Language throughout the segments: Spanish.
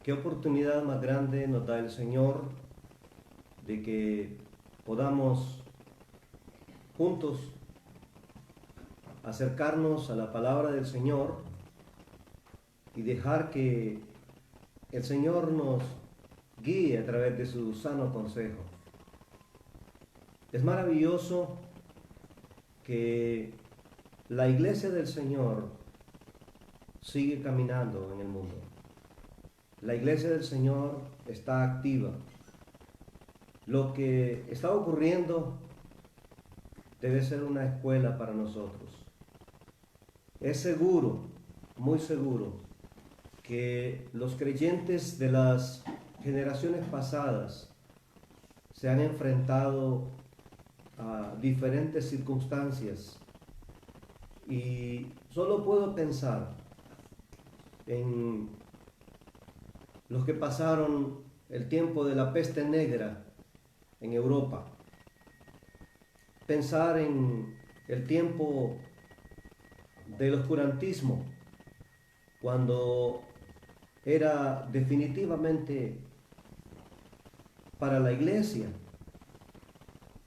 Qué oportunidad más grande nos da el Señor de que podamos juntos acercarnos a la palabra del Señor y dejar que el Señor nos guíe a través de su sano consejo. Es maravilloso que la iglesia del Señor sigue caminando en el mundo. La iglesia del Señor está activa. Lo que está ocurriendo debe ser una escuela para nosotros. Es seguro, muy seguro, que los creyentes de las generaciones pasadas se han enfrentado a diferentes circunstancias y solo puedo pensar en los que pasaron el tiempo de la peste negra en Europa, pensar en el tiempo del oscurantismo, cuando era definitivamente para la iglesia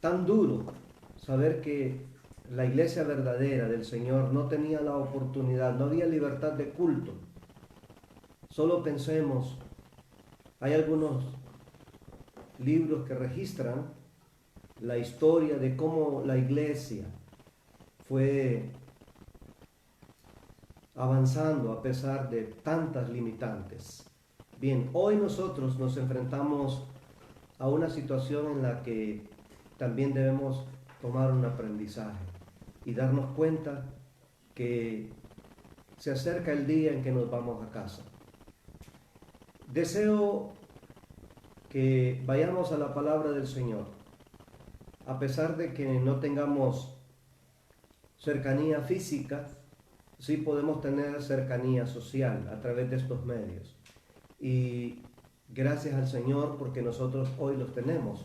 tan duro saber que la iglesia verdadera del Señor no tenía la oportunidad, no había libertad de culto. Solo pensemos, hay algunos libros que registran la historia de cómo la iglesia fue avanzando a pesar de tantas limitantes. Bien, hoy nosotros nos enfrentamos a una situación en la que también debemos tomar un aprendizaje y darnos cuenta que se acerca el día en que nos vamos a casa. Deseo que vayamos a la palabra del Señor, a pesar de que no tengamos cercanía física, sí podemos tener cercanía social a través de estos medios. Y gracias al Señor porque nosotros hoy los tenemos,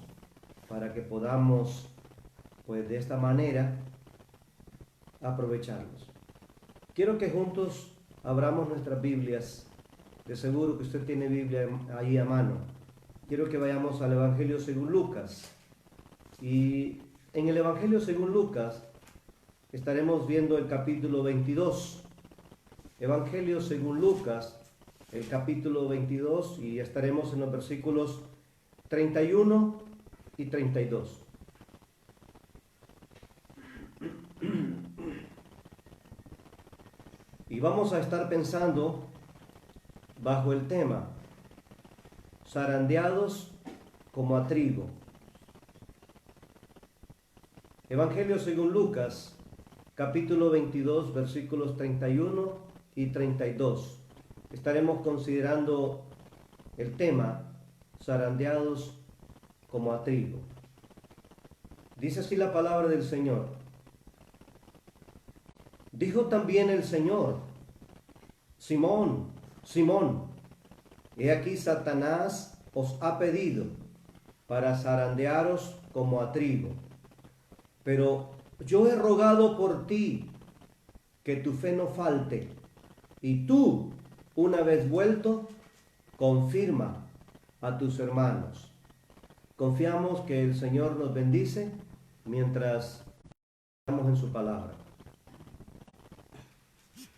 para que podamos, pues de esta manera, aprovecharlos. Quiero que juntos abramos nuestras Biblias. De seguro que usted tiene Biblia ahí a mano. Quiero que vayamos al Evangelio según Lucas. Y en el Evangelio según Lucas estaremos viendo el capítulo 22. Evangelio según Lucas, el capítulo 22, y estaremos en los versículos 31 y 32. Y vamos a estar pensando bajo el tema zarandeados como a trigo. Evangelio según Lucas, capítulo 22, versículos 31 y 32. Estaremos considerando el tema zarandeados como a trigo. Dice así la palabra del Señor. Dijo también el Señor: Simón, Simón, he aquí Satanás os ha pedido para zarandearos como a trigo. Pero yo he rogado por ti que tu fe no falte, y tú, una vez vuelto, confirma a tus hermanos. Confiamos que el Señor nos bendice mientras estamos en su palabra.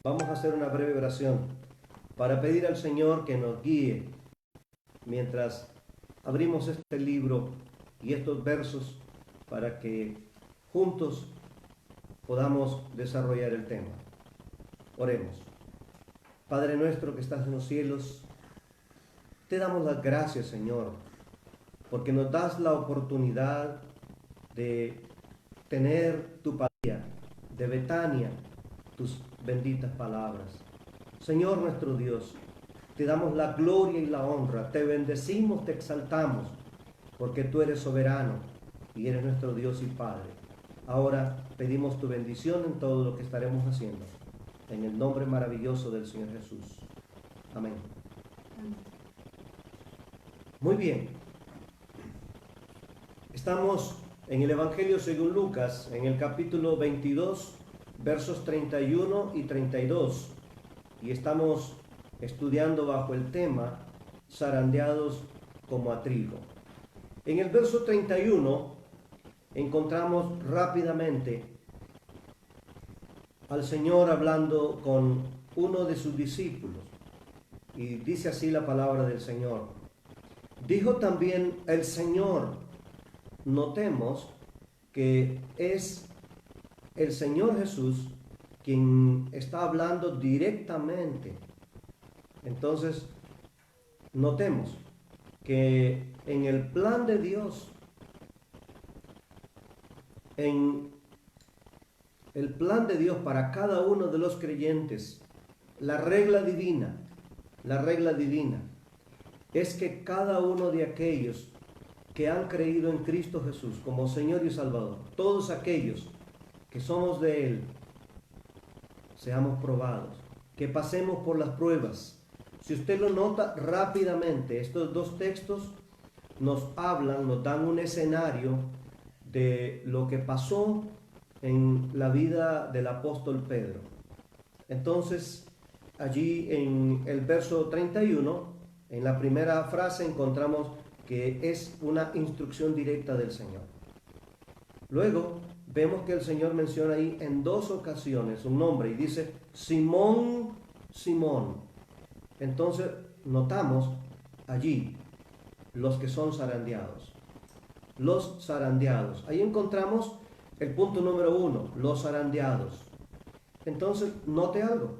Vamos a hacer una breve oración para pedir al Señor que nos guíe mientras abrimos este libro y estos versos para que juntos podamos desarrollar el tema. Oremos. Padre nuestro que estás en los cielos, te damos las gracias, Señor, porque nos das la oportunidad de tener tu palabra, de Betania, tus benditas palabras. Señor nuestro Dios, te damos la gloria y la honra, te bendecimos, te exaltamos, porque tú eres soberano y eres nuestro Dios y Padre. Ahora pedimos tu bendición en todo lo que estaremos haciendo, en el nombre maravilloso del Señor Jesús. Amén. Muy bien. Estamos en el Evangelio según Lucas, en el capítulo 22, versos 31 y 32, y estamos estudiando bajo el tema zarandeados como a trigo. En el verso 31 encontramos rápidamente al Señor hablando con uno de sus discípulos. Y dice así la palabra del Señor. Dijo también el Señor, notemos que es el Señor Jesús quien está hablando directamente. Entonces, notemos que en el plan de Dios, en el plan de Dios para cada uno de los creyentes, la regla divina es que cada uno de aquellos que han creído en Cristo Jesús como Señor y Salvador, todos aquellos que somos de Él, seamos probados, que pasemos por las pruebas. Si usted lo nota rápidamente, estos dos textos nos hablan, nos dan un escenario de lo que pasó en la vida del apóstol Pedro. Entonces, allí en el verso 31, en la primera frase encontramos que es una instrucción directa del Señor. Luego vemos que el Señor menciona ahí en dos ocasiones un nombre y dice Simón, Simón. Entonces notamos allí los que son zarandeados. Los zarandeados. Ahí encontramos el punto número 1, los zarandeados. Entonces, note algo.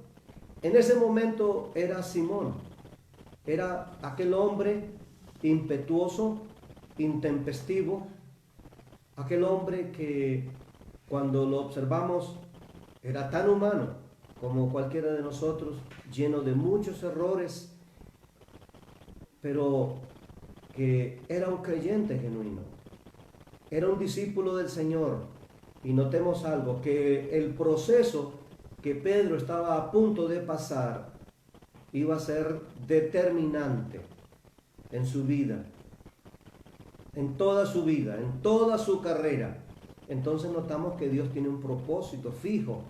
En ese momento era Simón. Era aquel hombre impetuoso, intempestivo, aquel hombre que cuando lo observamos era tan humano como cualquiera de nosotros, lleno de muchos errores, pero que era un creyente genuino, era un discípulo del Señor. Y notemos algo, que el proceso que Pedro estaba a punto de pasar iba a ser determinante en su vida, en toda su vida, en toda su carrera. Entonces notamos que Dios tiene un propósito fijo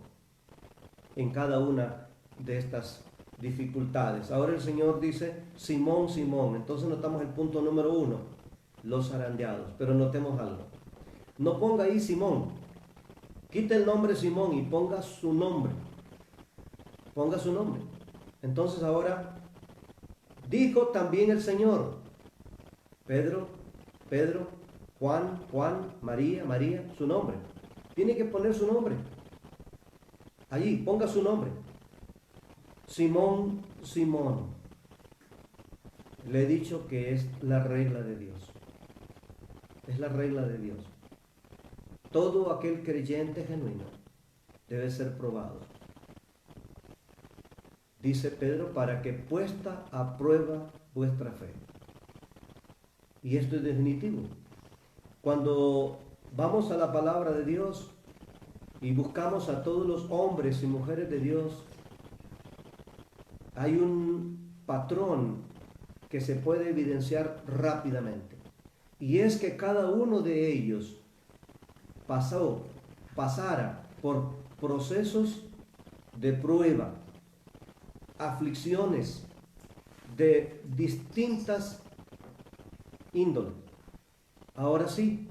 en cada una de estas dificultades. Ahora el Señor dice, Simón, Simón. Entonces notamos el punto número 1, los zarandeados. Pero notemos algo. No ponga ahí Simón. Quite el nombre Simón y ponga su nombre. Ponga su nombre. Entonces ahora, dijo también el Señor, Pedro, Pedro, Juan, Juan, María, María, su nombre. Tiene que poner su nombre. Allí, ponga su nombre. Simón, Simón. Le he dicho que es la regla de Dios. Es la regla de Dios. Todo aquel creyente genuino debe ser probado. Dice Pedro, para que puesta a prueba vuestra fe. Y esto es definitivo. Cuando vamos a la palabra de Dios y buscamos a todos los hombres y mujeres de Dios, hay un patrón que se puede evidenciar rápidamente. Y es que cada uno de ellos pasara por procesos de prueba, aflicciones de distintas índoles. Ahora sí,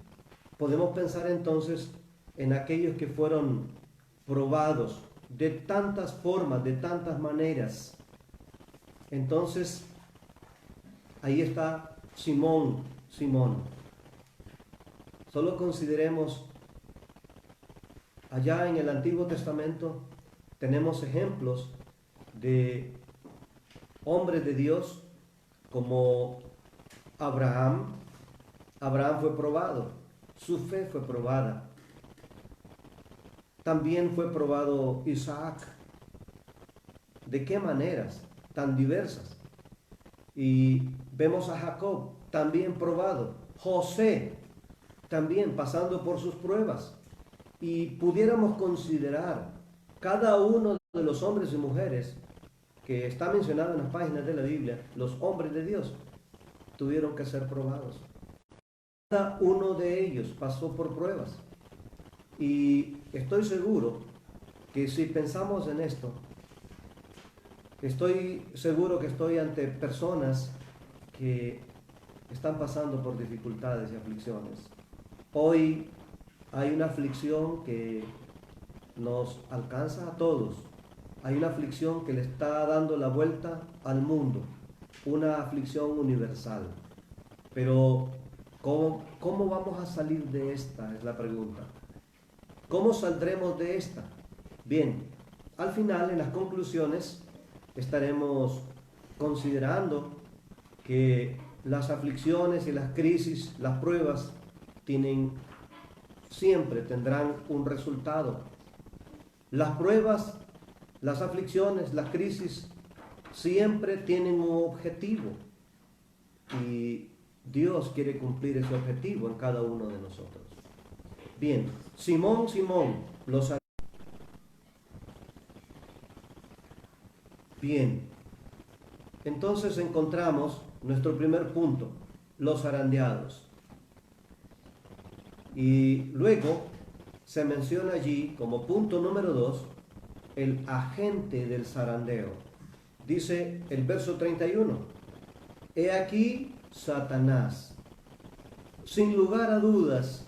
podemos pensar entonces en aquellos que fueron probados de tantas formas, de tantas maneras. Entonces, ahí está Simón, Simón. Solo consideremos, allá en el Antiguo Testamento tenemos ejemplos de hombres de Dios como Abraham. Abraham fue probado, su fe fue probada. También fue probado Isaac. ¿De qué maneras tan diversas? Y vemos a Jacob también probado, José también pasando por sus pruebas. Y pudiéramos considerar cada uno de los hombres y mujeres que está mencionado en las páginas de la Biblia, los hombres de Dios, tuvieron que ser probados. Cada uno de ellos pasó por pruebas. Y estoy seguro que si pensamos en esto, estoy seguro que estoy ante personas que están pasando por dificultades y aflicciones. Hoy hay una aflicción que nos alcanza a todos. Hay una aflicción que le está dando la vuelta al mundo, una aflicción universal. Pero, ¿cómo vamos a salir de esta? Es la pregunta. ¿Cómo saldremos de esta? Bien, al final, en las conclusiones, estaremos considerando que las aflicciones y las crisis, las pruebas, siempre tendrán un resultado. Las pruebas, las aflicciones, las crisis, siempre tienen un objetivo. Y Dios quiere cumplir ese objetivo en cada uno de nosotros. Bien, Simón, los... Bien, entonces encontramos nuestro primer punto, los zarandeados. Y luego se menciona allí como punto número 2 el agente del zarandeo. Dice el verso 31, he aquí Satanás. Sin lugar a dudas,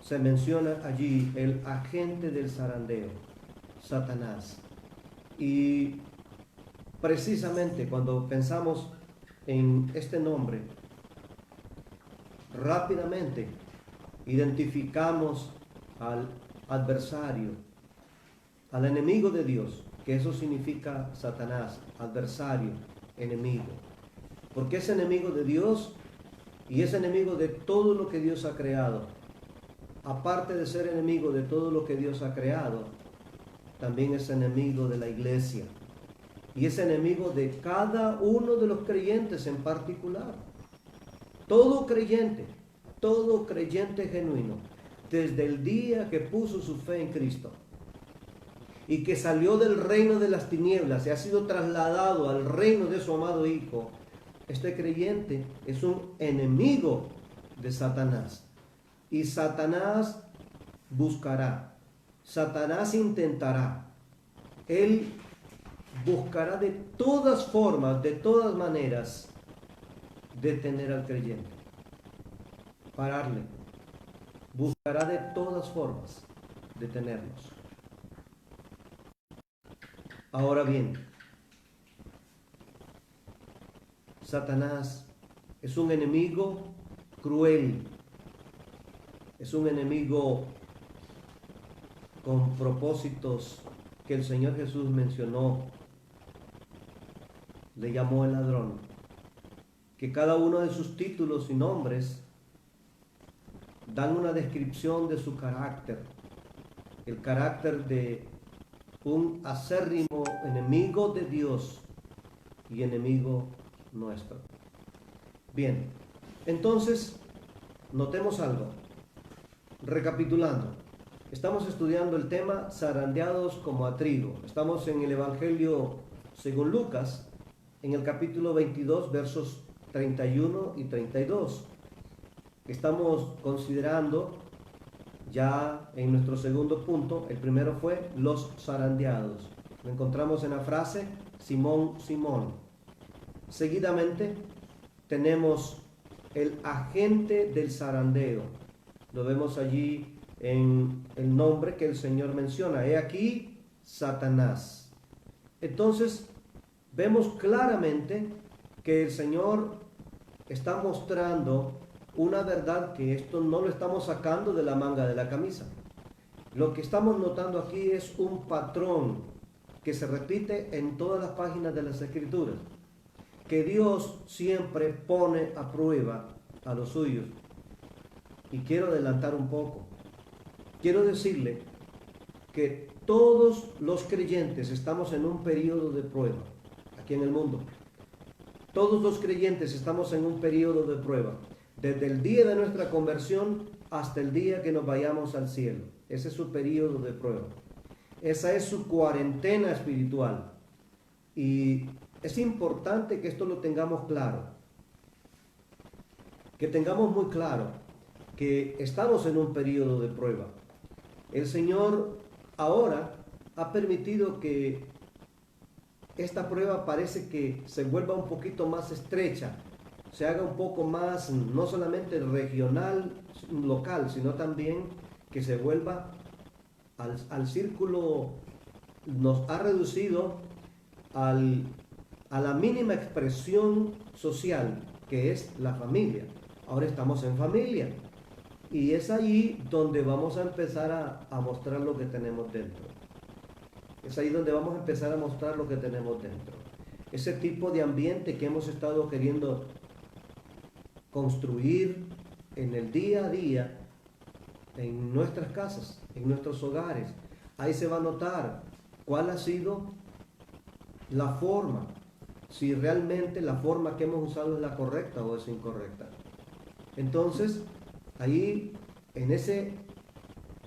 se menciona allí el agente del zarandeo, Satanás. Y precisamente cuando pensamos en este nombre, rápidamente identificamos al adversario, al enemigo de Dios, que eso significa Satanás, adversario, enemigo. Porque es enemigo de Dios y es enemigo de todo lo que Dios ha creado. Aparte de ser enemigo de todo lo que Dios ha creado, también es enemigo de la iglesia. Y es enemigo de cada uno de los creyentes en particular. Todo creyente genuino, desde el día que puso su fe en Cristo y que salió del reino de las tinieblas y ha sido trasladado al reino de su amado Hijo, este creyente es un enemigo de Satanás. Y Satanás buscará, Satanás intentará, él buscará de todas formas, de todas maneras, detener al creyente, pararle. Buscará de todas formas detenernos. Ahora bien, Satanás es un enemigo cruel, es un enemigo con propósitos que el Señor Jesús mencionó, le llamó el ladrón, que cada uno de sus títulos y nombres dan una descripción de su carácter, el carácter de un acérrimo enemigo de Dios y enemigo nuestro. Bien, entonces, notemos algo. Recapitulando, estamos estudiando el tema zarandeados como a trigo. Estamos en el Evangelio según Lucas, en el capítulo 22, versos 31 y 32. Estamos considerando ya en nuestro segundo punto, el primero fue los zarandeados. Lo encontramos en la frase Simón, Simón. Seguidamente tenemos el agente del zarandeo. Lo vemos allí en el nombre que el Señor menciona. He aquí Satanás. Entonces vemos claramente que el Señor está mostrando una verdad, que esto no lo estamos sacando de la manga de la camisa. Lo que estamos notando aquí es un patrón que se repite en todas las páginas de las Escrituras, que Dios siempre pone a prueba a los suyos. Y quiero adelantar un poco. Quiero decirle que todos los creyentes estamos en un periodo de prueba aquí en el mundo. Todos los creyentes estamos en un periodo de prueba, desde el día de nuestra conversión hasta el día que nos vayamos al cielo. Ese es su periodo de prueba. Esa es su cuarentena espiritual. Y es importante que esto lo tengamos claro. Que tengamos muy claro que estamos en un periodo de prueba. El Señor ahora ha permitido que esta prueba parece que se vuelva un poquito más estrecha, se haga un poco más, no solamente regional, local, sino también que se vuelva al círculo, nos ha reducido a la mínima expresión social, que es la familia. Ahora estamos en familia. Y es ahí donde vamos a empezar a mostrar lo que tenemos dentro. Es ahí donde vamos a empezar a mostrar lo que tenemos dentro. Ese tipo de ambiente que hemos estado queriendo construir en el día a día, en nuestras casas, en nuestros hogares. Ahí se va a notar cuál ha sido la forma, si realmente la forma que hemos usado es la correcta o es incorrecta. Entonces, ahí, en ese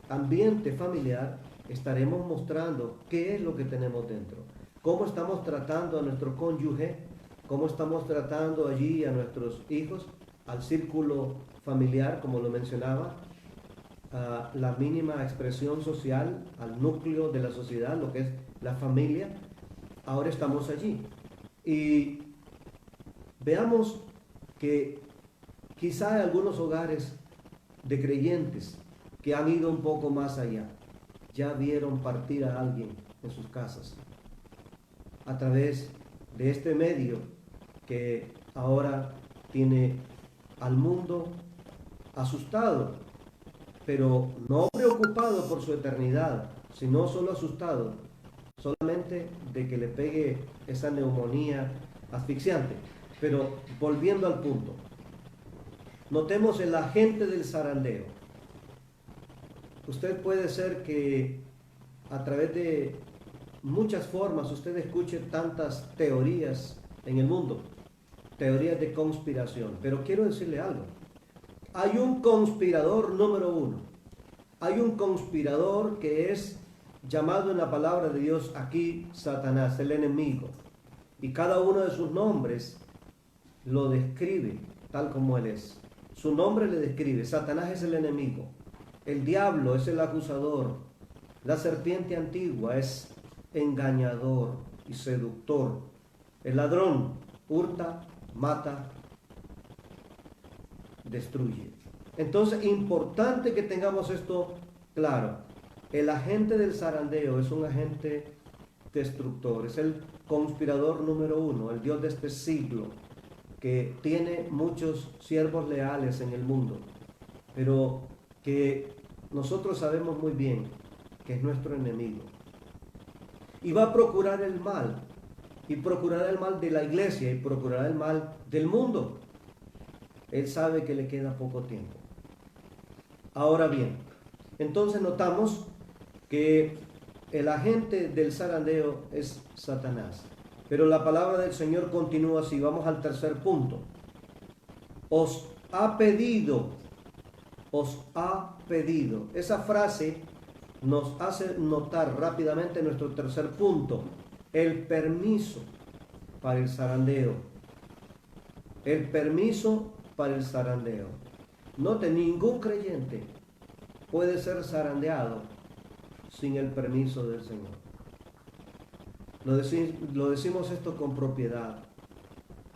ambiente familiar, estaremos mostrando qué es lo que tenemos dentro, cómo estamos tratando a nuestro cónyuge, cómo estamos tratando allí a nuestros hijos, al círculo familiar, como lo mencionaba, a la mínima expresión social, al núcleo de la sociedad, lo que es la familia. Ahora estamos allí. Y veamos que quizá hay algunos hogares de creyentes que han ido un poco más allá. Ya vieron partir a alguien en sus casas a través de este medio que ahora tiene al mundo asustado, pero no preocupado por su eternidad, sino solo asustado, solamente de que le pegue esa neumonía asfixiante. Pero volviendo al punto, notemos el agente del zarandeo. Usted puede ser que a través de muchas formas usted escuche tantas teorías en el mundo, teorías de conspiración, pero quiero decirle algo. Hay un conspirador número uno. Hay un conspirador que es llamado en la palabra de Dios aquí Satanás, el enemigo. Y cada uno de sus nombres lo describe tal como él es. Su nombre le describe. Satanás es el enemigo. El diablo es el acusador. La serpiente antigua es engañador y seductor. El ladrón hurta, mata, destruye. Entonces, importante que tengamos esto claro. El agente del zarandeo es un agente destructor, es el conspirador número uno, el Dios de este siglo, que tiene muchos siervos leales en el mundo, pero que nosotros sabemos muy bien que es nuestro enemigo. Y va a procurar el mal, y procurará el mal de la iglesia, y procurará el mal del mundo. Él sabe que le queda poco tiempo. Ahora bien, entonces notamos que el agente del zarandeo es Satanás. Pero la palabra del Señor continúa así. Vamos al tercer punto. Os ha pedido. Esa frase nos hace notar rápidamente nuestro tercer punto. El permiso para el zarandeo. El permiso para el zarandeo. Note, ningún creyente puede ser zarandeado sin el permiso del Señor. Lo decimos esto con propiedad.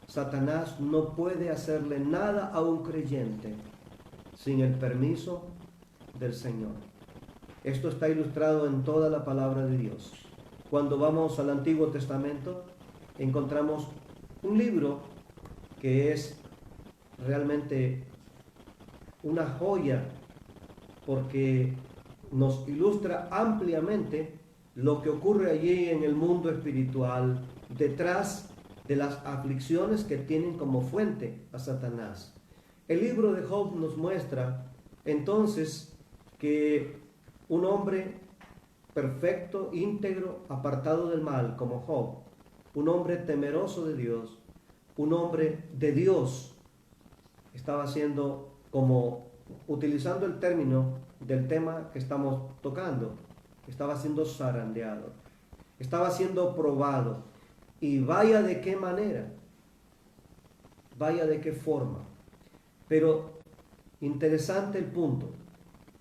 Satanás no puede hacerle nada a un creyente sin el permiso del Señor. Esto está ilustrado en toda la palabra de Dios. Cuando vamos al Antiguo Testamento, encontramos un libro que es realmente una joya, porque nos ilustra ampliamente lo que ocurre allí en el mundo espiritual, detrás de las aflicciones que tienen como fuente a Satanás. El libro de Job nos muestra entonces que un hombre perfecto, íntegro, apartado del mal como Job, un hombre temeroso de Dios, un hombre de Dios, estaba siendo, como utilizando el término del tema que estamos tocando, estaba siendo zarandeado, estaba siendo probado. Y vaya de qué manera, vaya de qué forma. Pero interesante el punto.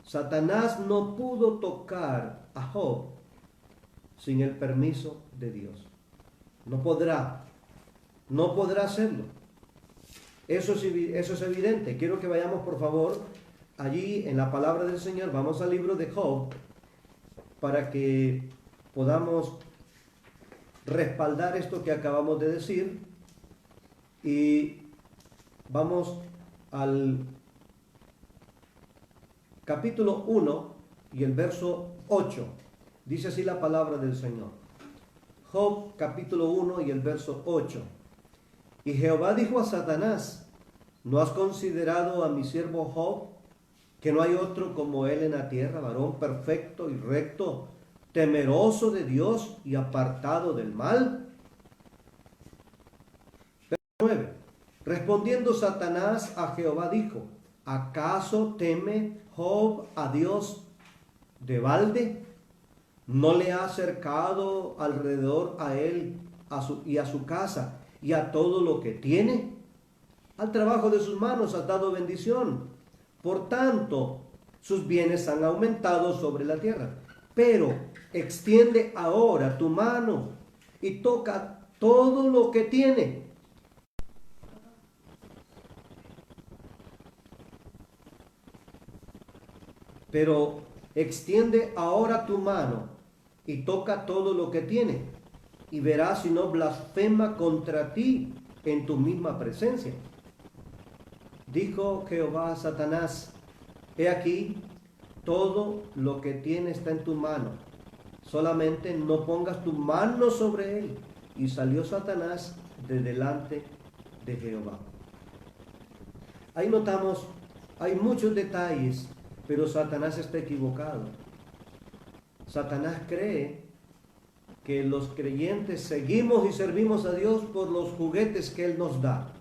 Satanás no pudo tocar a Job sin el permiso de Dios. No podrá. No podrá hacerlo. Eso es evidente. Quiero que vayamos, por favor, allí en la palabra del Señor. Vamos al libro de Job para que podamos respaldar esto que acabamos de decir. Y vamos al capítulo 1 y el verso 8. Dice así la palabra del Señor. Job capítulo 1 y el verso 8. Y Jehová dijo a Satanás: ¿no has considerado a mi siervo Job, que no hay otro como él en la tierra, varón perfecto y recto, temeroso de Dios y apartado del mal? Verso 9. Respondiendo Satanás a Jehová dijo: ¿acaso teme Job a Dios de balde? ¿No le ha acercado alrededor a él y a su casa y a todo lo que tiene? Al trabajo de sus manos has dado bendición. Por tanto, sus bienes han aumentado sobre la tierra. Pero extiende ahora tu mano y toca todo lo que tiene. Pero extiende ahora tu mano y toca todo lo que tiene, y verás si no blasfema contra ti en tu misma presencia. Dijo Jehová a Satanás: he aquí, todo lo que tiene está en tu mano, solamente no pongas tu mano sobre él. Y salió Satanás de delante de Jehová. Ahí notamos, hay muchos detalles, pero Satanás está equivocado. Satanás cree que los creyentes seguimos y servimos a Dios por los juguetes que Él nos da.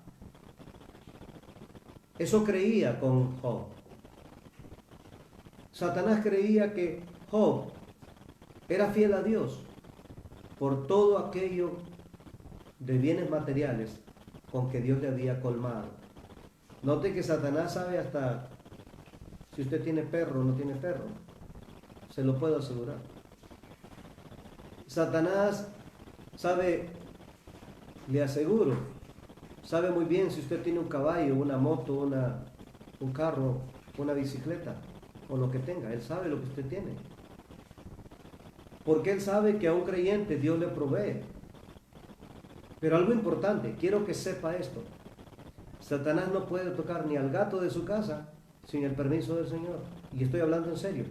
Eso creía con Job. Satanás creía que Job era fiel a Dios por todo aquello de bienes materiales con que Dios le había colmado. Note que Satanás sabe hasta si usted tiene perro o no tiene perro. Se lo puedo asegurar. Satanás sabe, le aseguro, sabe muy bien si usted tiene un caballo, una moto, un carro, una bicicleta o lo que tenga. Él sabe lo que usted tiene. Porque Él sabe que a un creyente Dios le provee. Pero algo importante, quiero que sepa esto. Satanás no puede tocar ni al gato de su casa sin el permiso del Señor. Y estoy hablando en serio.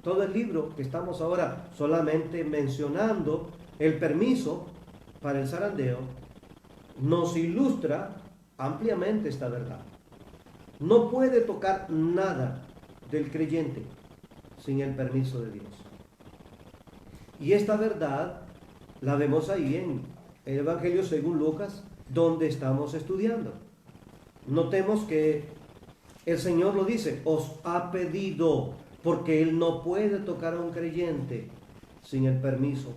Todo el libro que estamos ahora solamente mencionando el permiso para el zarandeo nos ilustra ampliamente esta verdad. No puede tocar nada del creyente sin el permiso de Dios. Y esta verdad la vemos ahí en el Evangelio según Lucas, donde estamos estudiando. Notemos que el Señor lo dice: os ha pedido, porque Él no puede tocar a un creyente sin el permiso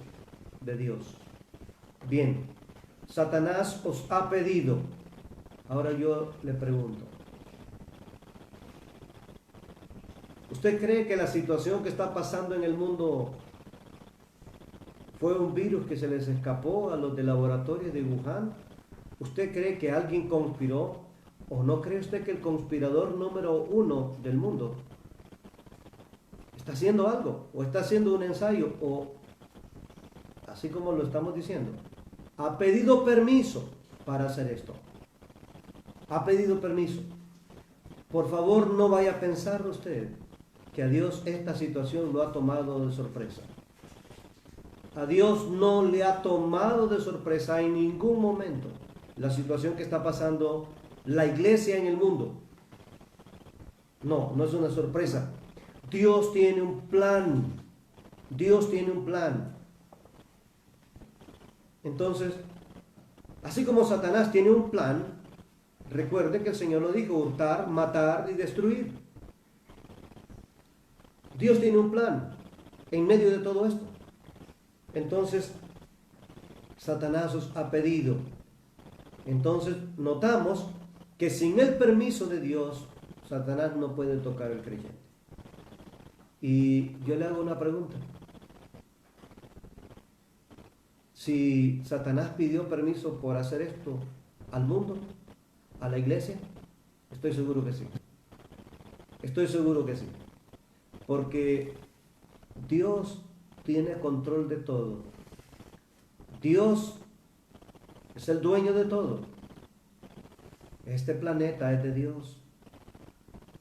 de Dios. Bien, Satanás os ha pedido. Ahora yo le pregunto, ¿usted cree que la situación que está pasando en el mundo fue un virus que se les escapó a los de laboratorios de Wuhan? ¿Usted cree que alguien conspiró? ¿O no cree usted que el conspirador número 1 del mundo está haciendo algo? ¿O está haciendo un ensayo? ¿O, así como lo estamos diciendo, ha pedido permiso para hacer esto? Ha pedido permiso. Por favor, no vaya a pensar usted que a Dios esta situación lo ha tomado de sorpresa. A Dios no le ha tomado de sorpresa en ningún momento la situación que está pasando la iglesia en el mundo. No, no es una sorpresa. Dios tiene un plan. Dios tiene un plan. Entonces, así como Satanás tiene un plan, recuerde que el Señor lo dijo: hurtar, matar y destruir. Dios tiene un plan en medio de todo esto. Entonces, Satanás os ha pedido. Entonces, notamos que sin el permiso de Dios, Satanás no puede tocar al creyente. Y yo le hago una pregunta. si Satanás pidió permiso por hacer esto al mundo, a la iglesia, estoy seguro que sí. Estoy seguro que sí. Porque Dios tiene control de todo. Dios es el dueño de todo. Este planeta es de Dios.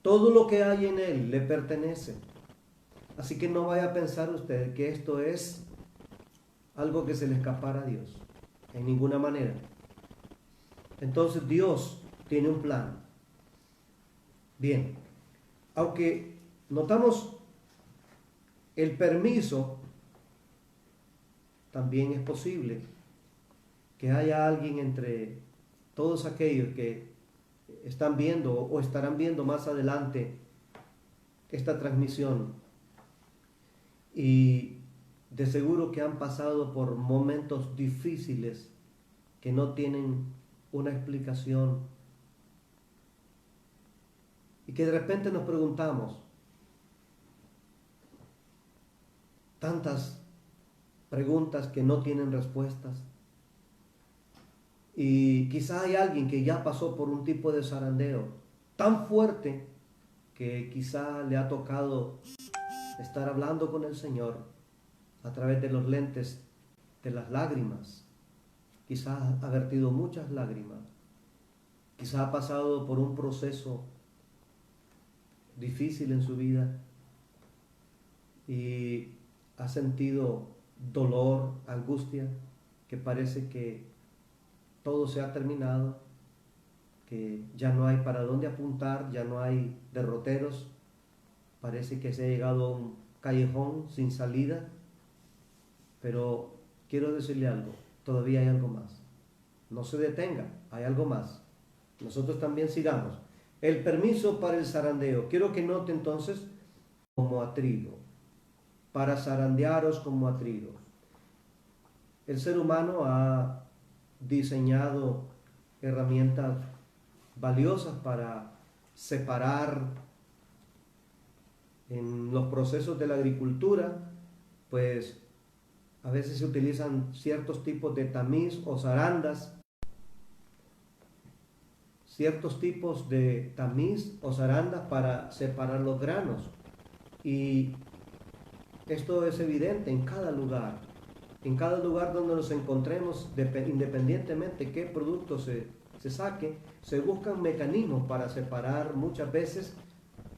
Todo lo que hay en él le pertenece. Así que no vaya a pensar usted que esto es algo que se le escapara a Dios. En ninguna manera. Entonces Dios tiene un plan. Bien, aunque notamos el permiso, también es posible que haya alguien entre todos aquellos que están viendo o estarán viendo más adelante esta transmisión y de seguro que han pasado por momentos difíciles que no tienen una explicación y que de repente nos preguntamos tantas preguntas que no tienen respuestas. Y quizá hay alguien que ya pasó por un tipo de zarandeo tan fuerte que quizá le ha tocado estar hablando con el Señor a través de los lentes de las lágrimas. Quizá ha vertido muchas lágrimas. Quizá ha pasado por un proceso difícil en su vida y ha sentido dolor, angustia, que parece que todo se ha terminado, que ya no hay para dónde apuntar, ya no hay derroteros, parece que se ha llegado a un callejón sin salida, pero quiero decirle algo, todavía hay algo más. No se detenga, hay algo más. Nosotros también sigamos. El permiso para el zarandeo. Quiero que note entonces como a trigo, para zarandearos como a trigo. El ser humano ha diseñado herramientas valiosas para separar en los procesos de la agricultura, pues a veces se utilizan ciertos tipos de tamiz o zarandas, para separar los granos. Y esto es evidente en cada lugar donde nos encontremos, independientemente qué producto se saque, se buscan mecanismos para separar muchas veces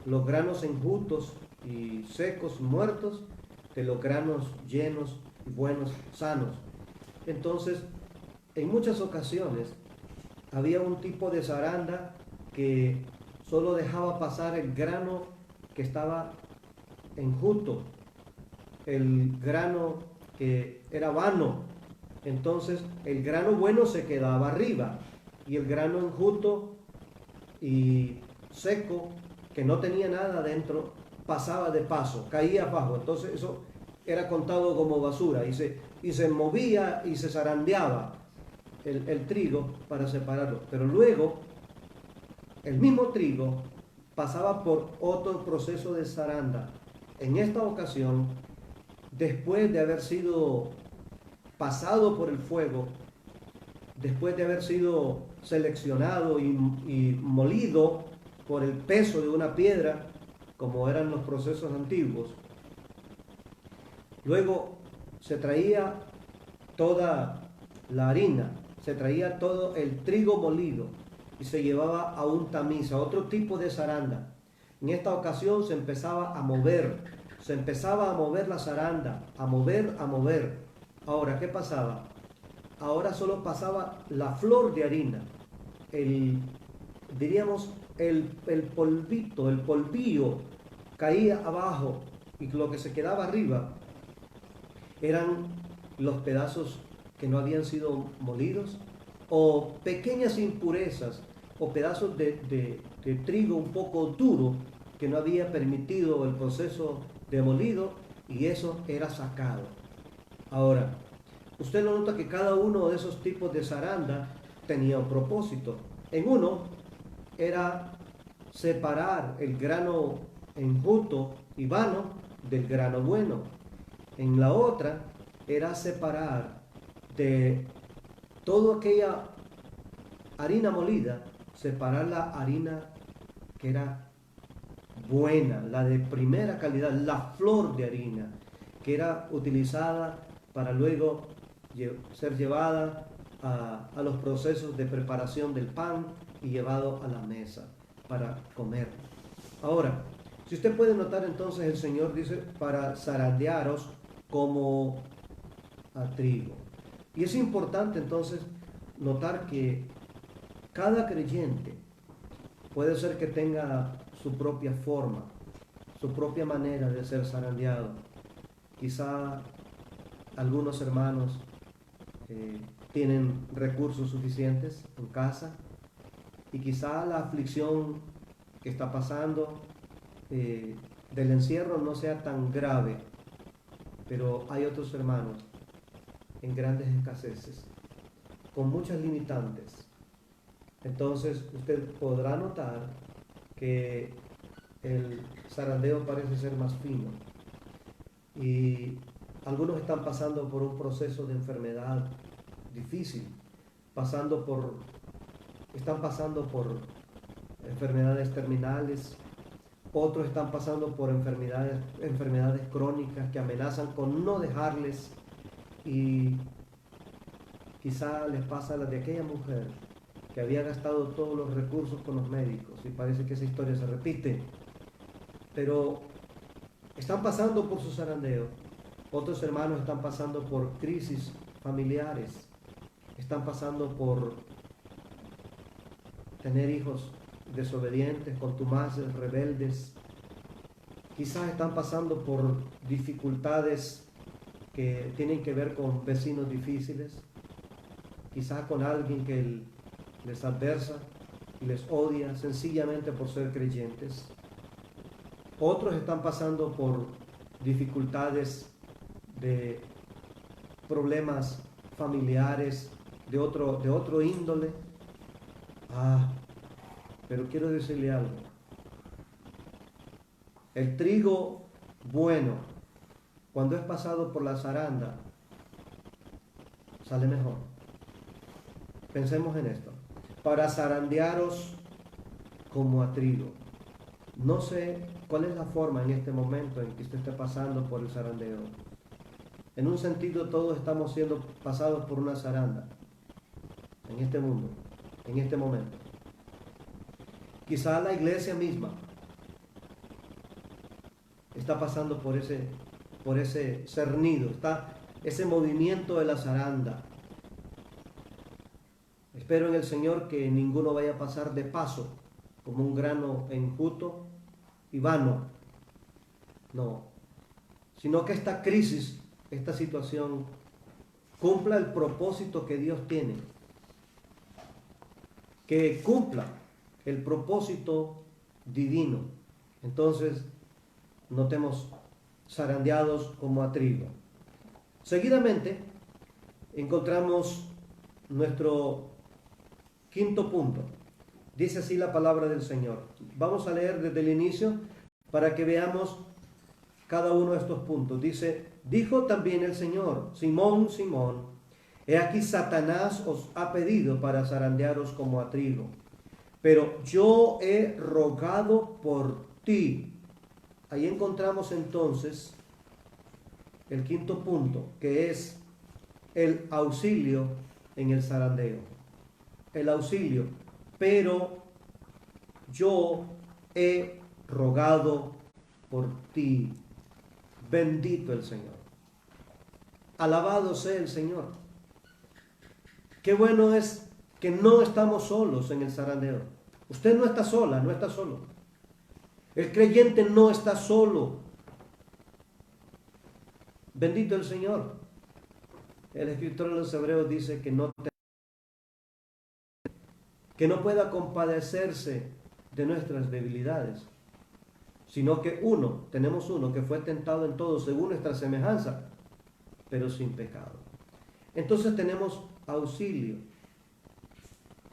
los granos enjutos y secos, muertos, de los granos llenos y buenos, sanos. Entonces, en muchas ocasiones había un tipo de zaranda que solo dejaba pasar el grano que estaba enjuto, el grano que era vano. Entonces el grano bueno se quedaba arriba y el grano enjuto y seco, que no tenía nada adentro, pasaba de paso, caía abajo. Entonces eso era contado como basura y se movía y se zarandeaba el trigo para separarlo. Pero luego el mismo trigo pasaba por otro proceso de zaranda. En esta ocasión, después de haber sido pasado por el fuego, después de haber sido seleccionado y molido por el peso de una piedra, como eran los procesos antiguos, luego se traía toda la harina, se traía todo el trigo molido y se llevaba a un tamiz, a otro tipo de zaranda. En esta ocasión se empezaba a mover la zaranda, a mover. Ahora, ¿qué pasaba? Ahora solo pasaba la flor de harina, diríamos, el polvito, el polvillo caía abajo y lo que se quedaba arriba eran los pedazos que no habían sido molidos o pequeñas impurezas o pedazos de trigo un poco duro que no había permitido el proceso de molido y eso era sacado. Ahora, usted lo nota que cada uno de esos tipos de zaranda tenía un propósito. En uno era separar el grano enjuto y vano del grano bueno. En la otra era separar de toda aquella harina molida, separar la harina que era buena, la de primera calidad, la flor de harina, que era utilizada para luego ser llevada a los procesos de preparación del pan y llevado a la mesa para comer. Ahora, si usted puede notar, entonces el Señor dice para zarandearos como a trigo. Y es importante entonces notar que cada creyente puede ser que tenga su propia forma, su propia manera de ser zarandeado. Quizá algunos hermanos tienen recursos suficientes en casa y quizá la aflicción que está pasando del encierro no sea tan grave, pero hay otros hermanos en grandes escaseces, con muchas limitantes. Entonces usted podrá notar que el zarandeo parece ser más fino y algunos están pasando por un proceso de enfermedad difícil, están pasando por enfermedades terminales, otros están pasando por enfermedades crónicas que amenazan con no dejarles, y quizá les pasa la de aquella mujer que había gastado todos los recursos con los médicos, y parece que esa historia se repite, pero están pasando por su zarandeo. Otros hermanos están pasando por crisis familiares, están pasando por tener hijos desobedientes, contumaces, rebeldes. Quizás están pasando por dificultades que tienen que ver con vecinos difíciles, quizás con alguien que les adversa y les odia sencillamente por ser creyentes. Otros están pasando por dificultades de problemas familiares de otro índole. Pero quiero decirle algo. El trigo bueno, cuando es pasado por la zaranda, sale mejor. Pensemos en esto. Para zarandearos como a trigo. No sé cuál es la forma en este momento en que usted esté pasando por el zarandeo. En un sentido, todos estamos siendo pasados por una zaranda en este mundo, en este momento. Quizá la iglesia misma está pasando por ese cernido, está ese movimiento de la zaranda. Espero en el Señor que ninguno vaya a pasar de paso como un grano enjuto y vano. No, sino que esta crisis, esta situación, cumpla el propósito que Dios tiene. Que cumpla el propósito divino. Entonces, notemos zarandeados como a trigo. Seguidamente, encontramos nuestro quinto punto. Dice así la palabra del Señor. Vamos a leer desde el inicio para que veamos cada uno de estos puntos. Dice, dijo también el Señor, Simón, Simón, he aquí Satanás os ha pedido para zarandearos como a trigo, pero yo he rogado por ti. Ahí encontramos entonces el quinto punto, que es el auxilio en el zarandeo. El auxilio. Pero yo he rogado por ti. Bendito el Señor. Alabado sea el Señor. Qué bueno es que no estamos solos en el zarandeo. Usted no está sola, no está solo. El creyente no está solo. Bendito el Señor. El escritor de los Hebreos dice que no pueda compadecerse de nuestras debilidades, sino que tenemos uno que fue tentado en todo según nuestra semejanza, pero sin pecado. Entonces tenemos auxilio,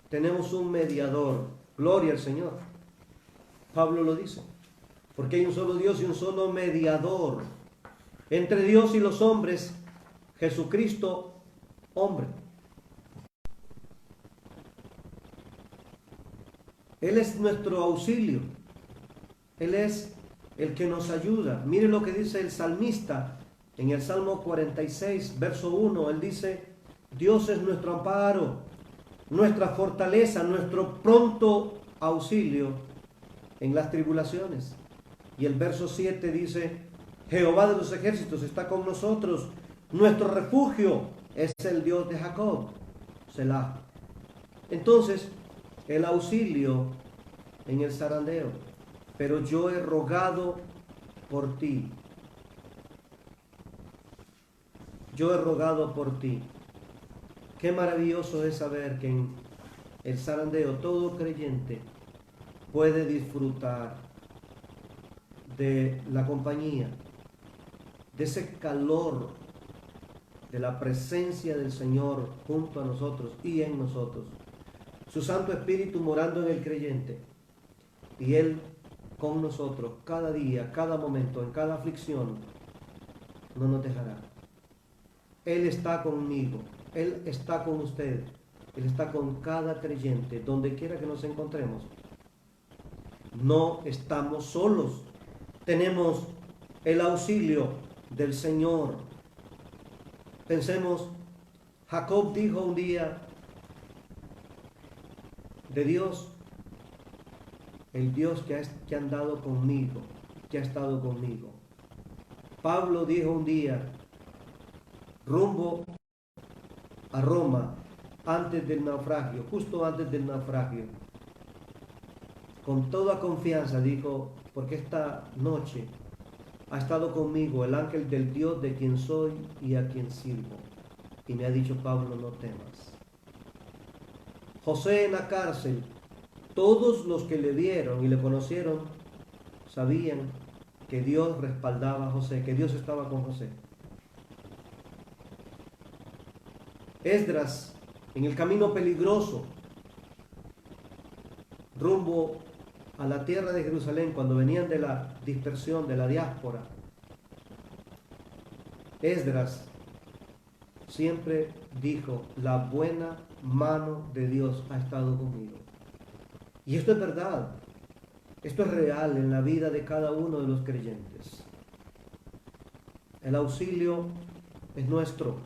tenemos un mediador. Gloria al Señor. Pablo lo dice, porque hay un solo Dios y un solo mediador entre Dios y los hombres, Jesucristo hombre. Él es nuestro auxilio. Él es el que nos ayuda. Mire lo que dice el salmista en el Salmo 46, verso 1. Él dice: Dios es nuestro amparo, nuestra fortaleza, nuestro pronto auxilio en las tribulaciones. Y el verso 7 dice: Jehová de los ejércitos está con nosotros, nuestro refugio es el Dios de Jacob. Selah. Entonces, el auxilio en el zarandeo. Pero yo he rogado por ti. Yo he rogado por ti. Qué maravilloso es saber que en el zarandeo todo creyente puede disfrutar de la compañía, de ese calor, de la presencia del Señor junto a nosotros y en nosotros. Su Santo Espíritu morando en el creyente y Él con nosotros cada día, cada momento, en cada aflicción, no nos dejará. Él está conmigo, Él está con usted, Él está con cada creyente, donde quiera que nos encontremos. No estamos solos, tenemos el auxilio del Señor. Pensemos, Jacob dijo un día de Dios: el Dios que ha andado conmigo, que ha estado conmigo. Pablo dijo un día, rumbo a Roma, antes del naufragio, justo antes del naufragio, con toda confianza dijo: porque esta noche ha estado conmigo el ángel del Dios de quien soy y a quien sirvo. Y me ha dicho Pablo: no temas. José en la cárcel, todos los que le vieron y le conocieron sabían que Dios respaldaba a José, que Dios estaba con José. Esdras, en el camino peligroso, rumbo a la tierra de Jerusalén, cuando venían de la dispersión, de la diáspora, Esdras siempre dijo: la buena mano de Dios ha estado conmigo. Y esto es verdad, esto es real en la vida de cada uno de los creyentes. El auxilio es nuestro,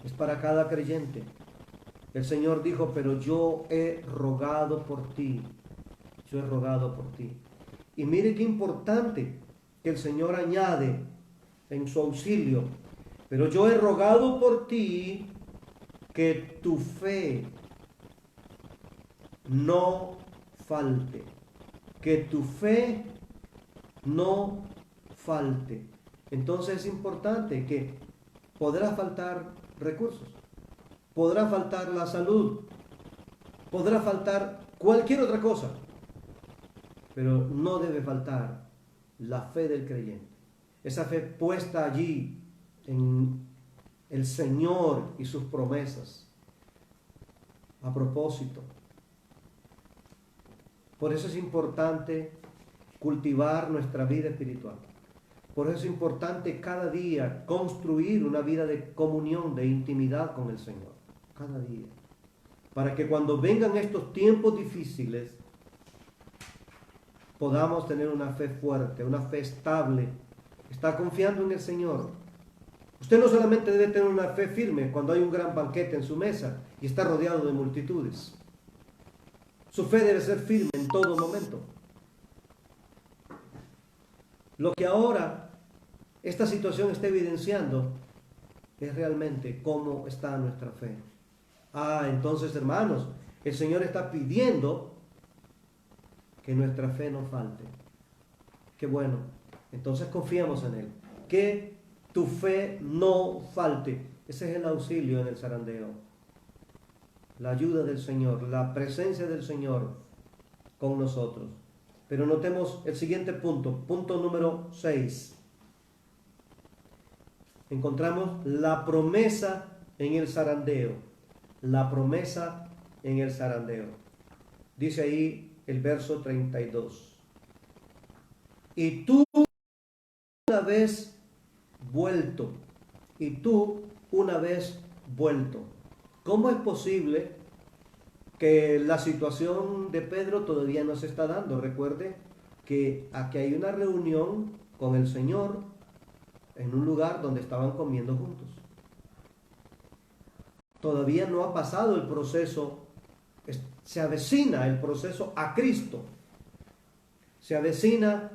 es para cada creyente. El Señor dijo: pero yo he rogado por ti, yo he rogado por ti. Y mire qué importante que el Señor añade en su auxilio: pero yo he rogado por ti que tu fe no falte, que tu fe no falte. Entonces es importante que podrá faltar recursos, podrá faltar la salud, podrá faltar cualquier otra cosa, pero no debe faltar la fe del creyente. Esa fe puesta allí en el Señor y sus promesas. A propósito, por eso es importante cultivar nuestra vida espiritual. Por eso es importante cada día construir una vida de comunión, de intimidad con el Señor. Cada día. Para que cuando vengan estos tiempos difíciles, podamos tener una fe fuerte, una fe estable. Está confiando en el Señor. Usted no solamente debe tener una fe firme cuando hay un gran banquete en su mesa y está rodeado de multitudes. Su fe debe ser firme en todo momento. Lo que ahora esta situación está evidenciando es realmente cómo está nuestra fe. Entonces, hermanos, el Señor está pidiendo que nuestra fe no falte. Qué bueno. Entonces confiamos en Él. Que tu fe no falte. Ese es el auxilio en el zarandeo. La ayuda del Señor, la presencia del Señor con nosotros. Pero notemos el siguiente punto, punto número 6. Encontramos la promesa en el zarandeo. La promesa en el zarandeo. Dice ahí el verso 32. Y tú una vez vuelto, y tú una vez vuelto. ¿Cómo es posible que la situación de Pedro todavía no se está dando? Recuerde que aquí hay una reunión con el Señor en un lugar donde estaban comiendo juntos. Todavía no ha pasado el proceso, se avecina el proceso a Cristo. Se avecina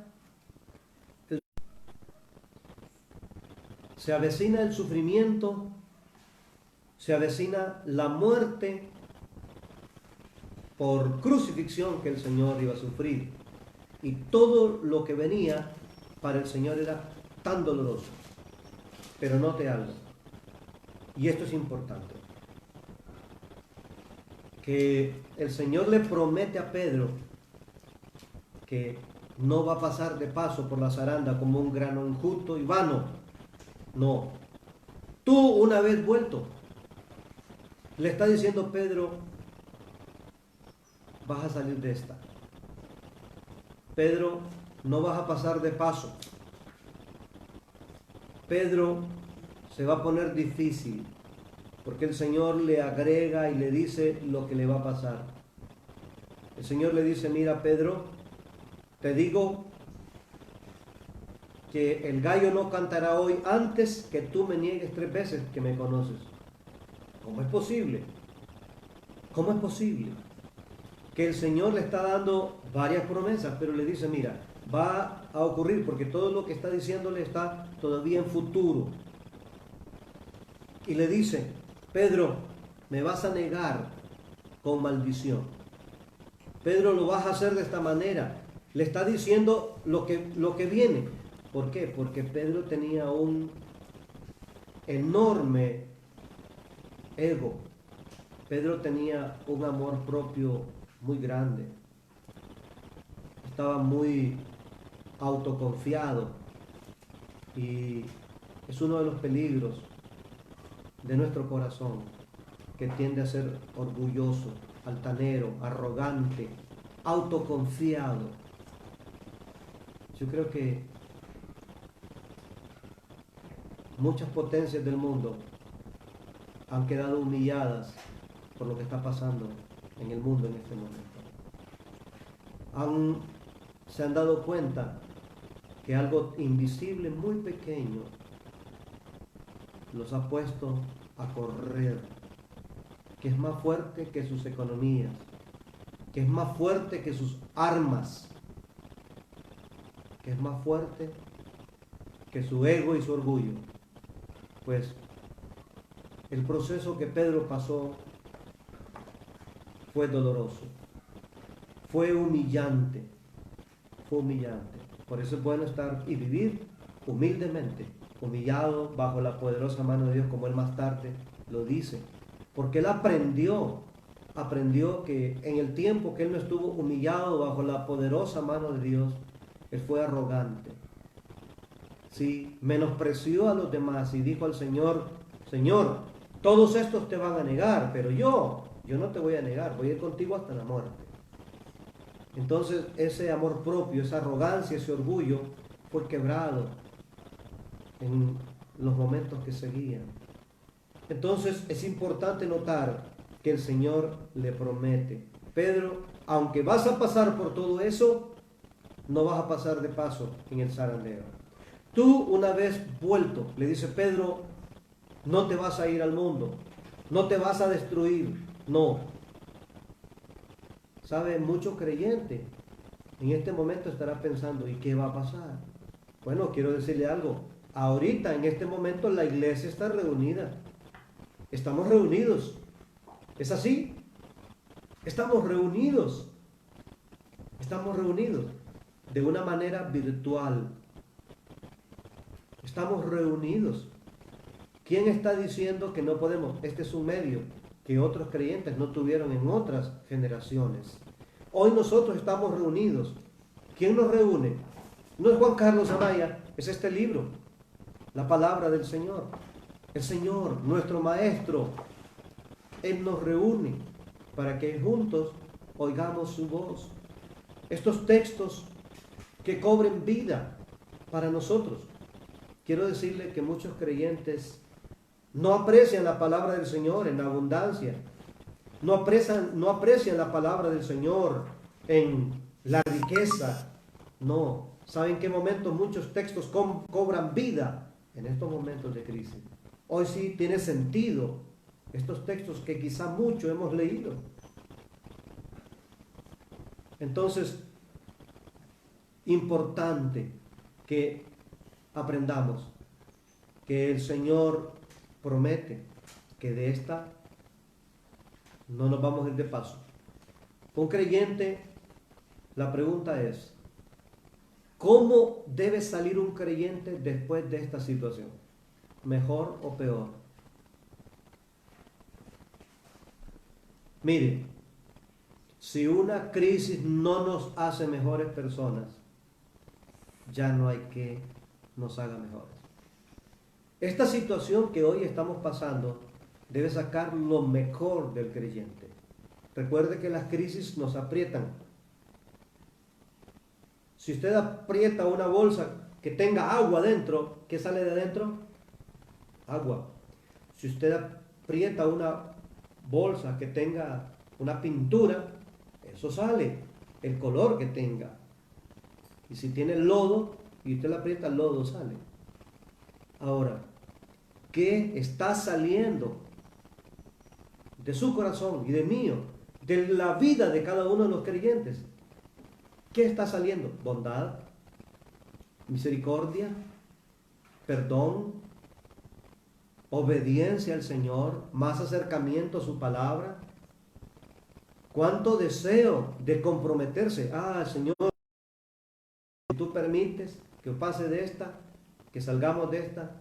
el sufrimiento, se avecina la muerte por crucifixión que el Señor iba a sufrir. Y todo lo que venía para el Señor era tan doloroso. Pero note algo, y esto es importante, que el Señor le promete a Pedro que no va a pasar de paso por la zaranda como un grano injusto y vano. No. Tú, una vez vuelto, le está diciendo Pedro, vas a salir de esta. Pedro, no vas a pasar de paso. Pedro, se va a poner difícil, porque el Señor le agrega y le dice lo que le va a pasar. El Señor le dice, mira Pedro, te digo que el gallo no cantará hoy antes que tú me niegues 3 veces que me conoces. ¿Cómo es posible? ¿Cómo es posible? Que el Señor le está dando varias promesas, pero le dice, mira, va a ocurrir, porque todo lo que está diciéndole está todavía en futuro. Y le dice, Pedro, me vas a negar con maldición. Pedro, lo vas a hacer de esta manera. Le está diciendo lo que viene. ¿Por qué? Porque Pedro tenía un enorme ego. Pedro tenía un amor propio muy grande. Estaba muy autoconfiado. Y es uno de los peligros de nuestro corazón, que tiende a ser orgulloso, altanero, arrogante, autoconfiado. Yo creo que muchas potencias del mundo han quedado humilladas por lo que está pasando en el mundo en este momento. Se han dado cuenta que algo invisible, muy pequeño, los ha puesto a correr, que es más fuerte que sus economías, que es más fuerte que sus armas, que es más fuerte que su ego y su orgullo. Pues el proceso que Pedro pasó fue doloroso, fue humillante, Por eso es bueno estar y vivir humildemente, humillado bajo la poderosa mano de Dios, como él más tarde lo dice, porque él aprendió que en el tiempo que él no estuvo humillado bajo la poderosa mano de Dios, él fue arrogante. Sí, menospreció a los demás y dijo al Señor, Señor, todos estos te van a negar, pero yo no te voy a negar, voy a ir contigo hasta la muerte. Entonces ese amor propio, esa arrogancia, ese orgullo fue quebrado en los momentos que seguían. Entonces es importante notar que el Señor le promete, Pedro, aunque vas a pasar por todo eso, no vas a pasar de paso en el zarandero. Tú, una vez vuelto, le dice Pedro, no te vas a ir al mundo, no te vas a destruir, no. ¿Sabe? Mucho creyente en este momento estará pensando, ¿y qué va a pasar? Bueno, quiero decirle algo. Ahorita, en este momento, la iglesia está reunida. Estamos reunidos. ¿Es así? Estamos reunidos. Estamos reunidos de una manera virtual. Estamos reunidos. ¿Quién está diciendo que no podemos? Este es un medio que otros creyentes no tuvieron en otras generaciones. Hoy nosotros estamos reunidos. ¿Quién nos reúne? No es Juan Carlos Amaya, es este libro, la palabra del Señor. El Señor, nuestro Maestro, Él nos reúne para que juntos oigamos su voz. Estos textos que cobren vida para nosotros. Quiero decirle que muchos creyentes No aprecian la palabra del Señor en abundancia. No aprecian la palabra del Señor en la riqueza. No. ¿Saben qué momentos muchos textos cobran vida? En estos momentos de crisis. Hoy sí tiene sentido estos textos que quizá mucho hemos leído. Entonces, importante que aprendamos que el Señor promete que de esta no nos vamos a ir de paso. Un creyente, la pregunta es, ¿cómo debe salir un creyente después de esta situación? ¿Mejor o peor? Mire, si una crisis no nos hace mejores personas, ya no hay que nos haga mejores. Esta situación que hoy estamos pasando debe sacar lo mejor del creyente. Recuerde que las crisis nos aprietan. Si usted aprieta una bolsa que tenga agua dentro, ¿qué sale de adentro? Agua. Si usted aprieta una bolsa que tenga una pintura, eso sale, el color que tenga. Y si tiene lodo y usted le aprieta, el lodo sale. Ahora, ¿qué está saliendo de su corazón y de mío, de la vida de cada uno de los creyentes? ¿Qué está saliendo? Bondad, misericordia, perdón, obediencia al Señor, más acercamiento a su palabra. ¿Cuánto deseo de comprometerse? Señor, si tú permites que pase de esta, que salgamos de esta,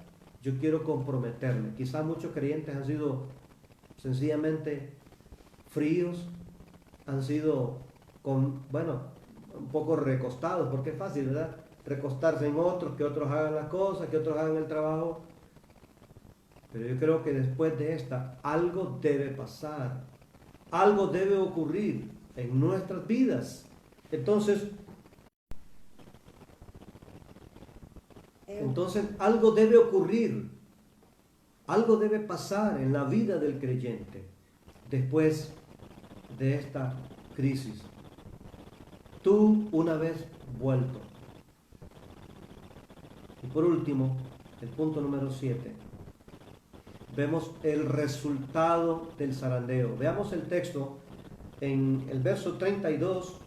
yo quiero comprometerme. Quizás muchos creyentes han sido sencillamente fríos, han sido un poco recostados, porque es fácil, ¿verdad? Recostarse en otros, que otros hagan las cosas, que otros hagan el trabajo. Pero yo creo que después de esta, algo debe pasar, algo debe ocurrir en nuestras vidas. Entonces algo debe ocurrir, algo debe pasar en la vida del creyente después de esta crisis. Tú una vez vuelto. Y por último, el punto número 7. Vemos el resultado del zarandeo. Veamos el texto en el verso 32.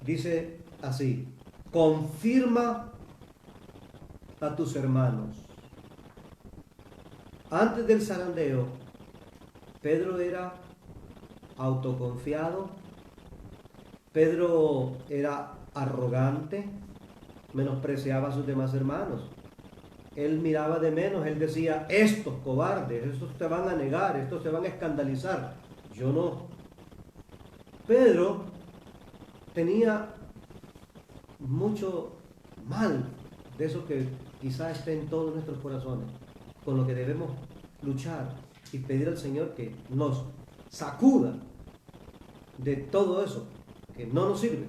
Dice así: confirma a tus hermanos. Antes del zarandeo, Pedro era autoconfiado, Pedro era arrogante, menospreciaba a sus demás hermanos. Él miraba de menos, él decía, estos cobardes, estos te van a negar, estos te van a escandalizar. Yo no. Pedro tenía mucho mal, de eso que quizá esté en todos nuestros corazones, con lo que debemos luchar y pedir al Señor que nos sacuda de todo eso que no nos sirve.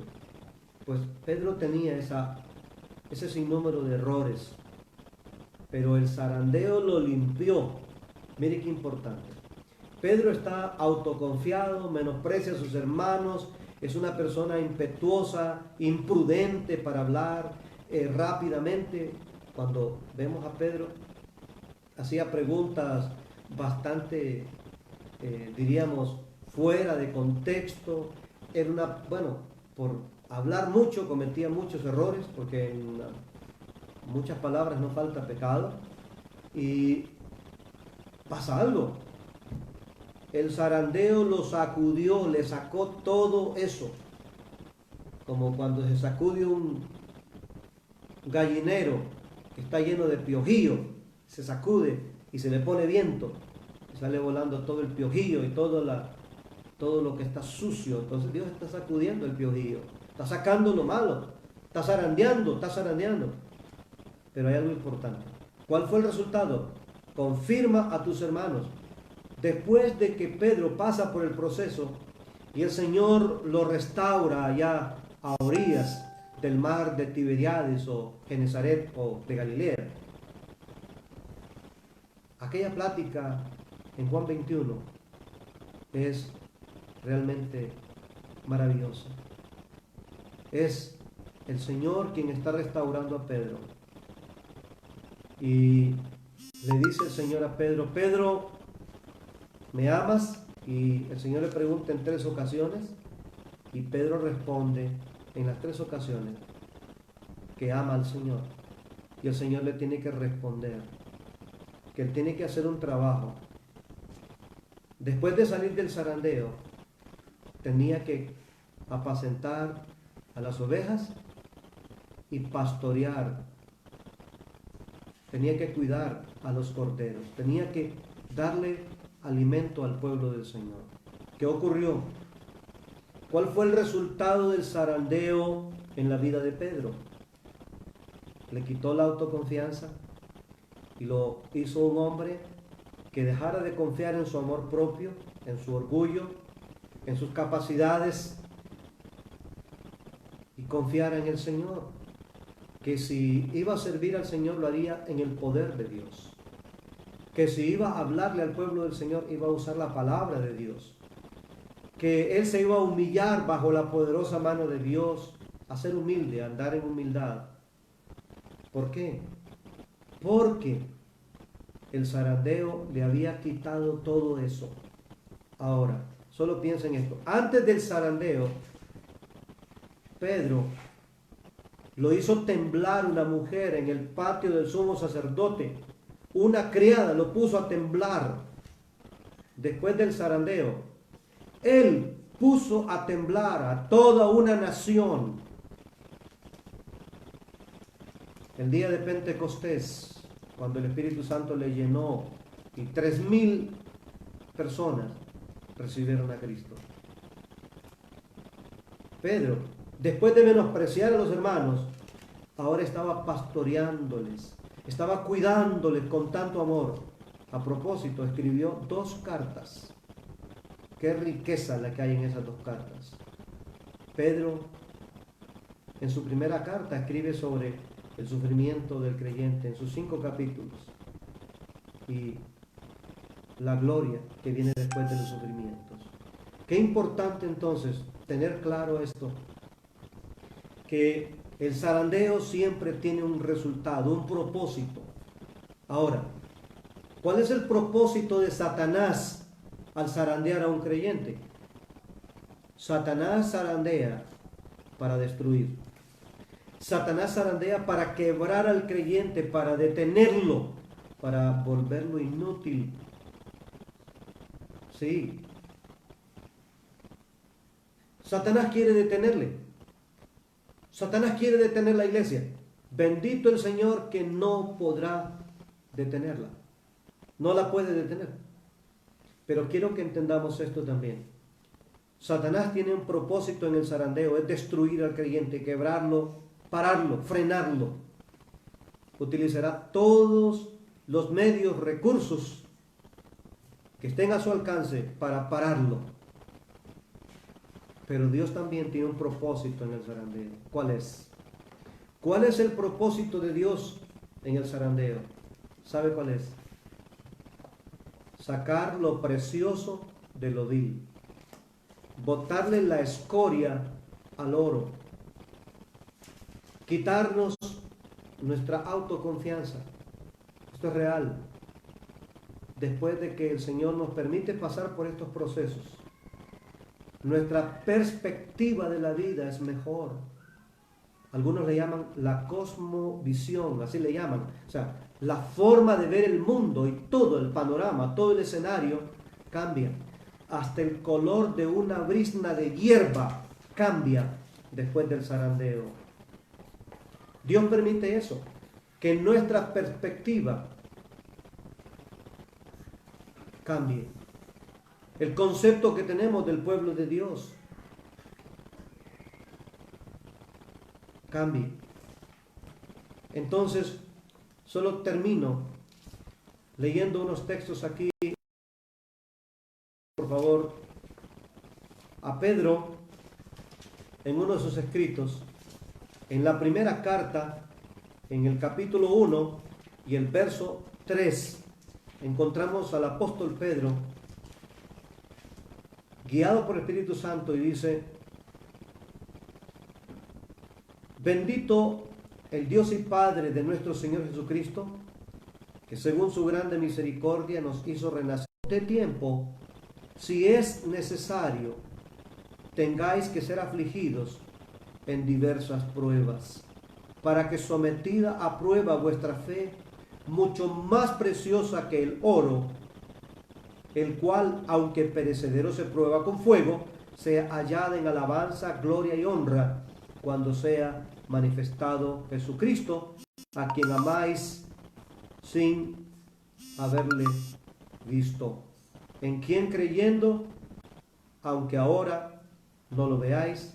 Pues Pedro tenía ese sinnúmero de errores, pero el zarandeo lo limpió. Mire qué importante. Pedro está autoconfiado, menosprecia a sus hermanos, es una persona impetuosa, imprudente para hablar rápidamente. Cuando vemos a Pedro, hacía preguntas bastante, diríamos, fuera de contexto. Era por hablar mucho, cometía muchos errores, porque en muchas palabras no falta pecado. Y pasa algo. El zarandeo lo sacudió, le sacó todo eso. Como cuando se sacude un gallinero que está lleno de piojillo, se sacude y se le pone viento, y sale volando todo el piojillo y todo lo que está sucio. Entonces Dios está sacudiendo el piojillo, está sacando lo malo, está zarandeando. Pero hay algo importante. ¿Cuál fue el resultado? Confirma a tus hermanos. Después de que Pedro pasa por el proceso y el Señor lo restaura allá a orillas del mar de Tiberiades o Genesaret o de Galilea, aquella plática en Juan 21 es realmente maravillosa. Es el Señor quien está restaurando a Pedro. Y le dice el Señor a Pedro: Pedro, ¿me amas? Y el Señor le pregunta en 3 ocasiones, y Pedro responde en las 3 ocasiones que ama al Señor. Y el Señor le tiene que responder que él tiene que hacer un trabajo. Después de salir del zarandeo, tenía que apacentar a las ovejas y pastorear. Tenía que cuidar a los corderos. Tenía que darle alimento al pueblo del Señor. ¿Qué ocurrió? ¿Cuál fue el resultado del zarandeo en la vida de Pedro? Le quitó la autoconfianza y lo hizo un hombre que dejara de confiar en su amor propio, en su orgullo, en sus capacidades, y confiara en el Señor. Que si iba a servir al Señor, lo haría en el poder de Dios. Que si iba a hablarle al pueblo del Señor, iba a usar la palabra de Dios. Que él se iba a humillar bajo la poderosa mano de Dios, a ser humilde, a andar en humildad. ¿Por qué? Porque el zarandeo le había quitado todo eso. Ahora, solo piensa en esto. Antes del zarandeo, Pedro lo hizo temblar una mujer en el patio del sumo sacerdote. Una criada lo puso a temblar. Después del zarandeo, él puso a temblar a toda una nación. El día de Pentecostés, cuando el Espíritu Santo le llenó y 3,000 personas recibieron a Cristo. Pedro, después de menospreciar a los hermanos, ahora estaba pastoreándoles, estaba cuidándoles con tanto amor. A propósito, escribió 2 cartas. Qué riqueza la que hay en esas 2 cartas. Pedro, en su primera carta, escribe sobre el sufrimiento del creyente en sus 5 capítulos y la gloria que viene después de los sufrimientos. Qué importante entonces tener claro esto, que el zarandeo siempre tiene un resultado, un propósito. Ahora, ¿cuál es el propósito de Satanás al zarandear a un creyente? Satanás zarandea para destruir. Satanás zarandea para quebrar al creyente, para detenerlo, para volverlo inútil. Sí. Satanás quiere detenerle. Satanás quiere detener la iglesia. Bendito el Señor que no podrá detenerla. No la puede detener. Pero quiero que entendamos esto también. Satanás tiene un propósito en el zarandeo, es destruir al creyente, quebrarlo, pararlo, frenarlo. Utilizará todos los medios, recursos que estén a su alcance para pararlo. Pero Dios también tiene un propósito en el zarandeo. ¿Cuál es? ¿Cuál es el propósito de Dios en el zarandeo? ¿Sabe cuál es? Sacar lo precioso de lo vil. Botarle la escoria al oro. Quitarnos nuestra autoconfianza. Esto es real. Después de que el Señor nos permite pasar por estos procesos, nuestra perspectiva de la vida es mejor. Algunos le llaman la cosmovisión, así le llaman. O sea, la forma de ver el mundo y todo el panorama, todo el escenario cambia. Hasta el color de una brizna de hierba cambia después del zarandeo. Dios permite eso, que nuestra perspectiva cambie. El concepto que tenemos del pueblo de Dios cambie. Entonces, solo termino leyendo unos textos aquí, por favor, a Pedro, en uno de sus escritos, en la primera carta, en el capítulo 1 y el verso 3. encontramos al apóstol Pedro guiado por el Espíritu Santo y dice: bendito el Dios y Padre de nuestro Señor Jesucristo, que según su grande misericordia nos hizo renacer de tiempo, si es necesario, tengáis que ser afligidos en diversas pruebas, para que sometida a prueba vuestra fe, mucho más preciosa que el oro, el cual, aunque perecedero se prueba con fuego, sea hallada en alabanza, gloria y honra, cuando sea manifestado Jesucristo, a quien amáis sin haberle visto, en quien creyendo, aunque ahora no lo veáis,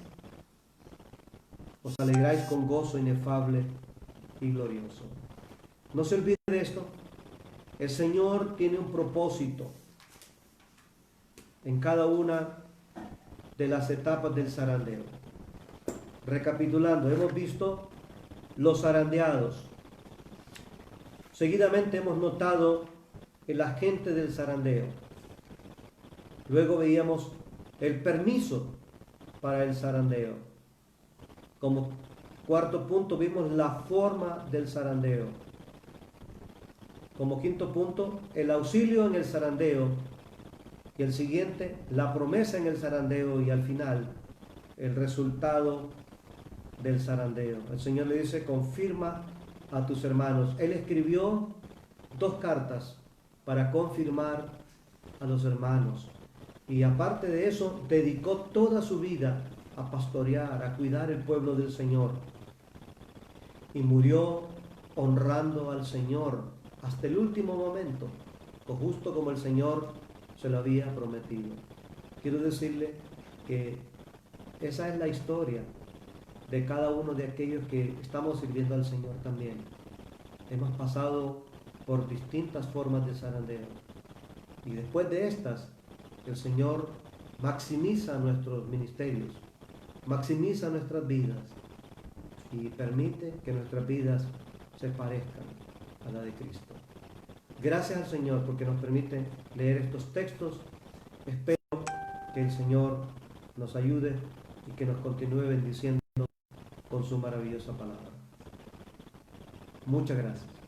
os alegráis con gozo inefable y glorioso. No se olvide de esto. El Señor tiene un propósito en cada una de las etapas del zarandeo. Recapitulando, hemos visto los zarandeados. Seguidamente hemos notado el agente del zarandeo. Luego veíamos el permiso para el zarandeo. Como cuarto punto vimos la forma del zarandeo. Como quinto punto, el auxilio en el zarandeo. Y el siguiente, la promesa en el zarandeo. Y al final, el resultado del zarandeo. El Señor le dice: confirma a tus hermanos. Él escribió 2 cartas para confirmar a los hermanos. Y aparte de eso, dedicó toda su vida a pastorear, a cuidar el pueblo del Señor. Y murió honrando al Señor hasta el último momento, justo como el Señor se lo había prometido. Quiero decirle que esa es la historia de cada uno de aquellos que estamos sirviendo al Señor también. Hemos pasado por distintas formas de zarandeo. Y después de estas, el Señor maximiza nuestros ministerios, maximiza nuestras vidas y permite que nuestras vidas se parezcan a la de Cristo. Gracias al Señor porque nos permite leer estos textos. Espero que el Señor nos ayude y que nos continúe bendiciendo con su maravillosa palabra. Muchas gracias.